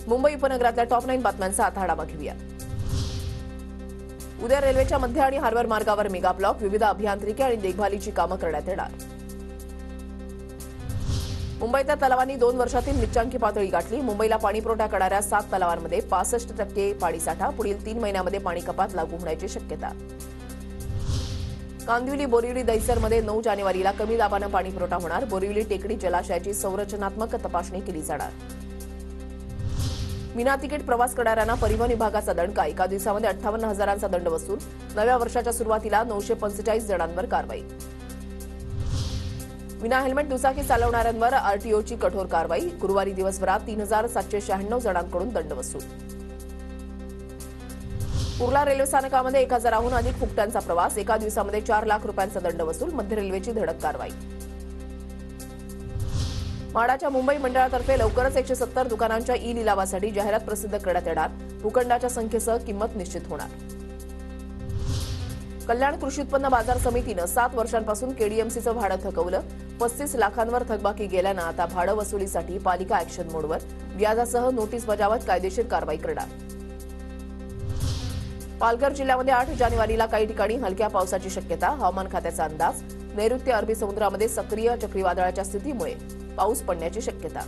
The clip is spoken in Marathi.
मुंबई उपनगरातल्या टॉप 9 बातम्यांचा आता आढावा घेऊया. उद्या रेल्वेच्या मध्य आणि हार्बर मार्गावर मेगा ब्लॉक, विविध अभियांत्रिकी आणि देखभालीची कामं करण्यात येणार. मुंबईतल्या तलावांनी 2 वर्षातील निच्चांकी पातळी गाठली. मुंबईला पाणीपुरवठा करणाऱ्या 7 तलावांमध्ये 65% पाणीसाठा. पुढील 3 महिन्यांमध्ये पाणी कपात लागू होण्याची शक्यता. कांदिवली, बोरिवली, दहिसरमध्ये 9 जानेवारीला कमी दाबानं पाणीपुरवठा होणार. बोरिवली टेकडी जलाशयाची संरचनात्मक तपासणी केली जाणार. विना तिकीट प्रवास करणाऱ्यांना परिवहन विभागाचा दणका. एका दिवसामध्ये 58,000चा दंड वसूल. नव्या वर्षाच्या सुरुवातीला 945 जणांवर कारवाई. विना हेल्मेट दुचाकी चालवणाऱ्यांवर आरटीओची कठोर कारवाई. गुरुवारी दिवसभरात 3,796 जणांकडून दंड वसूल. कुर्ला रेल्वे स्थानकामध्ये 1,000हून अधिक फुकट्यांचा प्रवास. एका दिवसामध्ये 4 लाख रुपयांचा दंड वसूल. मध्य रेल्वेची धडक कारवाई. म्हाडाच्या मुंबई मंडळातर्फे लवकरच 170 दुकानांच्या ई लिलावासाठी जाहिरात प्रसिद्ध करण्यात येणार. भूखंडाच्या संख्येसह किंमत निश्चित होणार. कल्याण कृषी उत्पन्न बाजार समितीनं 7 वर्षांपासून केडीएमसीचं भाडं थकवलं. 35 लाखांवर थकबाकी गेल्यानं आता भाडं वसुलीसाठी पालिका ॲक्शन मोडवर. व्याजासह नोटीस बजावत कायदेशीर कारवाई करणार. पालघर जिल्ह्यामध्ये 8 जानेवारीला काही ठिकाणी हलक्या पावसाची शक्यता. हवामान खात्याचा अंदाज. नैऋत्य अरबी समुद्रामध्ये सक्रिय चक्रीवादळाच्या स्थितीमुळे पाऊस पडण्याची शक्यता.